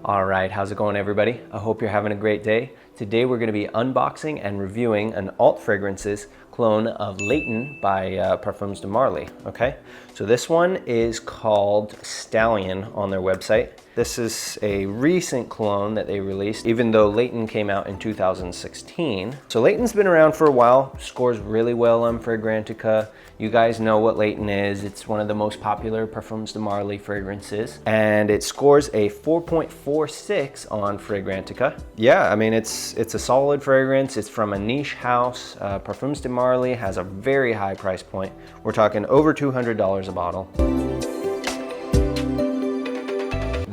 All right, how's it going, everybody? I hope you're having a great day. Today we're going to be unboxing and reviewing an alt fragrances clone of Layton by Parfums de Marly. Okay, so this one is called Stallion on their website. This is a recent clone that they released, even though Layton came out in 2016. So Layton's been around for a while, scores really well on Fragrantica. You guys know what Layton is. It's one of the most popular Parfums de Marly fragrances, and it scores a 4.46 on Fragrantica. Yeah, I mean, it's a solid fragrance. It's from a niche house. Parfums de Marly has a very high price point. We're talking over $200 a bottle.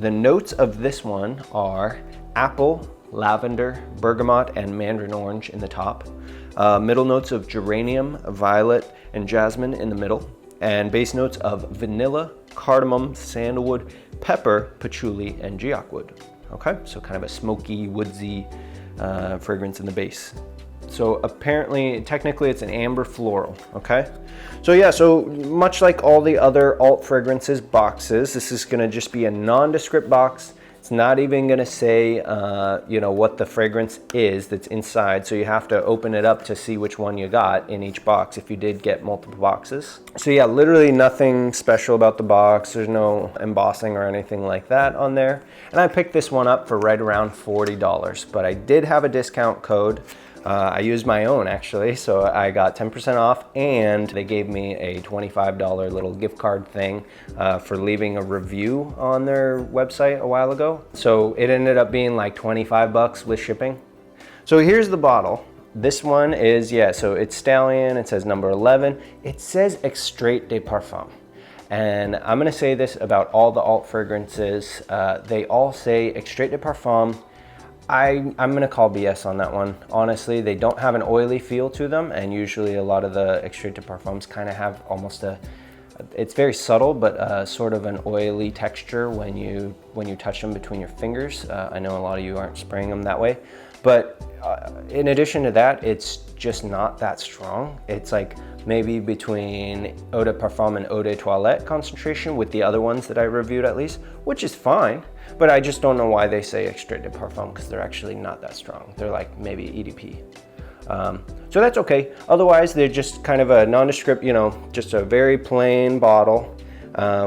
The notes of this one are apple, lavender, bergamot, and mandarin orange in the top. Middle notes of geranium, violet, and jasmine in the middle. And base notes of vanilla, cardamom, sandalwood, pepper, patchouli, and geock wood. Okay, so kind of a smoky, woodsy fragrance in the base. So apparently, technically it's an amber floral, okay? So yeah, so much like all the other alt fragrances boxes, this is gonna just be a nondescript box. It's not even gonna say, you know, what the fragrance is that's inside, so you have to open it up to see which one you got in each box if you did get multiple boxes. So yeah, literally nothing special about the box. There's no embossing or anything like that on there. And I picked this one up for right around $40, but I did have a discount code. I used my own actually, so I got 10% off, and they gave me a $25 little gift card thing for leaving a review on their website a while ago. So it ended up being like 25 bucks with shipping. So here's the bottle. This one is, yeah, so it's Stallion, it says number 11. It says Extrait de Parfum. And I'm gonna say this about all the alt fragrances. They all say Extrait de Parfum. I'm gonna call BS on that one. Honestly, they don't have an oily feel to them, and usually a lot of the Extrait de Parfums kind of have almost it's very subtle, but sort of an oily texture when you touch them between your fingers. I know a lot of you aren't spraying them that way, but in addition to that, it's just not that strong. It's like maybe between eau de parfum and eau de toilette concentration with the other ones that I reviewed at least, which is fine, but I just don't know why they say Extrait de Parfum, because they're actually not that strong. They're like maybe EDP. So that's okay. Otherwise, they're just kind of a nondescript, you know, just a very plain bottle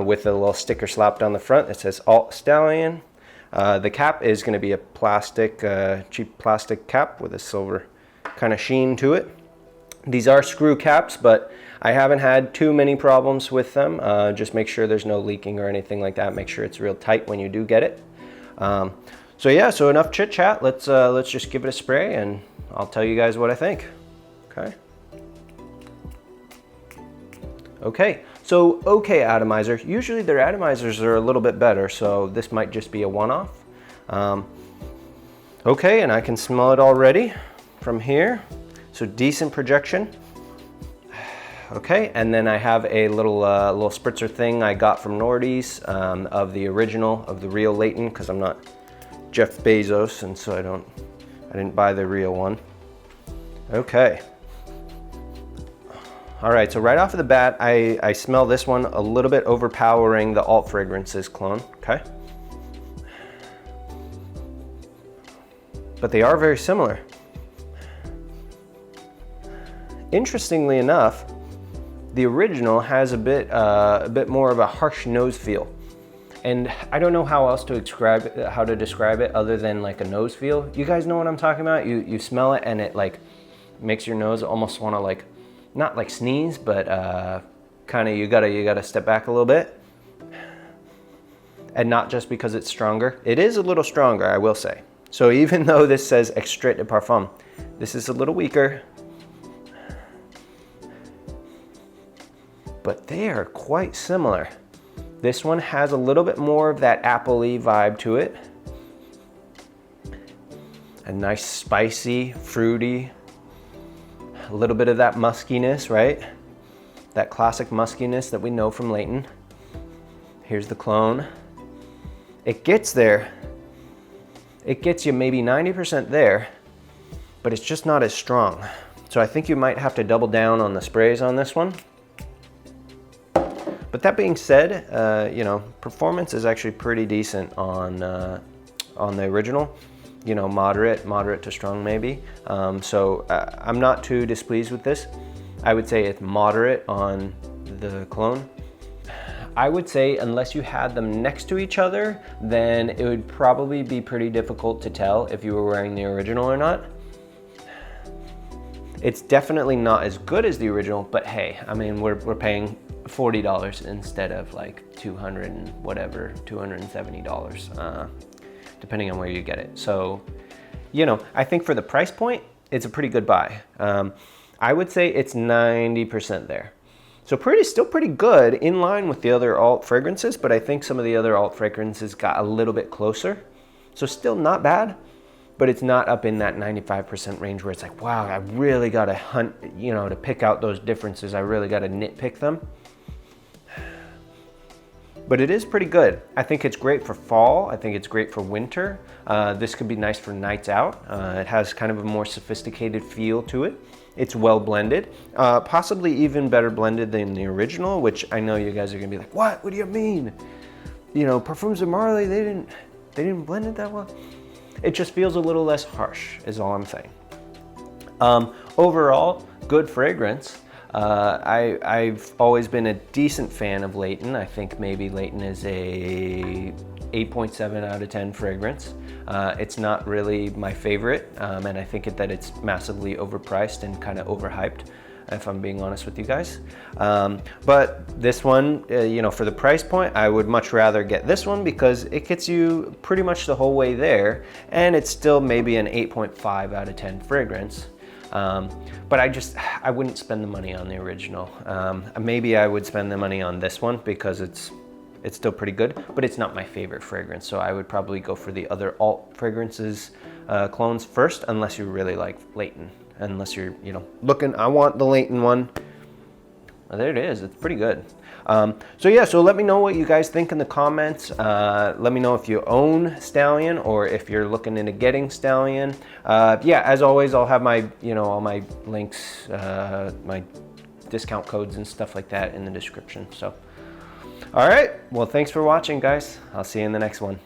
with a little sticker slapped on the front that says Alt Stallion. The cap is going to be a plastic, cheap plastic cap with a silver kind of sheen to it. These are screw caps, but I haven't had too many problems with them. Just make sure there's no leaking or anything like that. Make sure it's real tight when you do get it. So yeah, so enough chit chat. Let's just give it a spray, and I'll tell you guys what I think. Okay. Okay. So okay, atomizer. Usually their atomizers are a little bit better, so this might just be a one-off. Okay, and I can smell it already from here. So decent projection. Okay, and then I have a little spritzer thing I got from Nordy's of the original, of the real Layton, because I'm not Jeff Bezos, and so I didn't buy the real one. Okay. All right, so right off of the bat, I smell this one a little bit overpowering the alt fragrances clone, okay? But they are very similar. Interestingly enough, the original has a bit more of a harsh nose feel. And I don't know how else to describe it other than like a nose feel. You guys know what I'm talking about? You smell it and it like makes your nose almost want to like, not like sneeze, but kind of you gotta step back a little bit. And not just because it's stronger. It is a little stronger, I will say. So even though this says Extrait de Parfum, this is a little weaker. But they are quite similar. This one has a little bit more of that apple-y vibe to it. A nice spicy, fruity, a little bit of that muskiness, right? That classic muskiness that we know from Layton. Here's the clone. It gets there. It gets you maybe 90% there, but it's just not as strong. So I think you might have to double down on the sprays on this one. But that being said, you know, performance is actually pretty decent on on the original. You know, moderate to strong maybe. So I'm not too displeased with this. I would say it's moderate on the clone. I would say unless you had them next to each other, then it would probably be pretty difficult to tell if you were wearing the original or not. It's definitely not as good as the original, but hey, I mean, we're paying $40 instead of like $200 and whatever, $270, depending on where you get it. So, you know, I think for the price point, it's a pretty good buy. I would say it's 90% there. So still pretty good, in line with the other alt fragrances, but I think some of the other alt fragrances got a little bit closer. So still not bad, but it's not up in that 95% range where it's like, wow, I really gotta hunt, you know, to pick out those differences. I really gotta nitpick them. But it is pretty good. I think it's great for fall. I think it's great for winter. This could be nice for nights out. It has kind of a more sophisticated feel to it. It's well blended, possibly even better blended than the original, which I know you guys are gonna be like, what do you mean? You know, Parfums de Marly, they didn't blend it that well. It just feels a little less harsh, is all I'm saying. Overall, good fragrance. I've always been a decent fan of Layton. I think maybe Layton is a 8.7 out of 10 fragrance. It's not really my favorite, and I think that it's massively overpriced and kind of overhyped, if I'm being honest with you guys. But this one, you know, for the price point, I would much rather get this one because it gets you pretty much the whole way there, and it's still maybe an 8.5 out of 10 fragrance. But I wouldn't spend the money on the original. Maybe I would spend the money on this one because it's still pretty good, but it's not my favorite fragrance. So I would probably go for the other alt fragrances, clones first, unless you really like Layton. Unless you're, you know, looking, I want the Layton one. Well, there it is, it's pretty good. So yeah, so let me know what you guys think in the comments. Let me know if you own Stallion or if you're looking into getting Stallion. Yeah, as always, I'll have my, you know, all my links, my discount codes and stuff like that in the description. So, all right, well, thanks for watching, guys. I'll see you in the next one.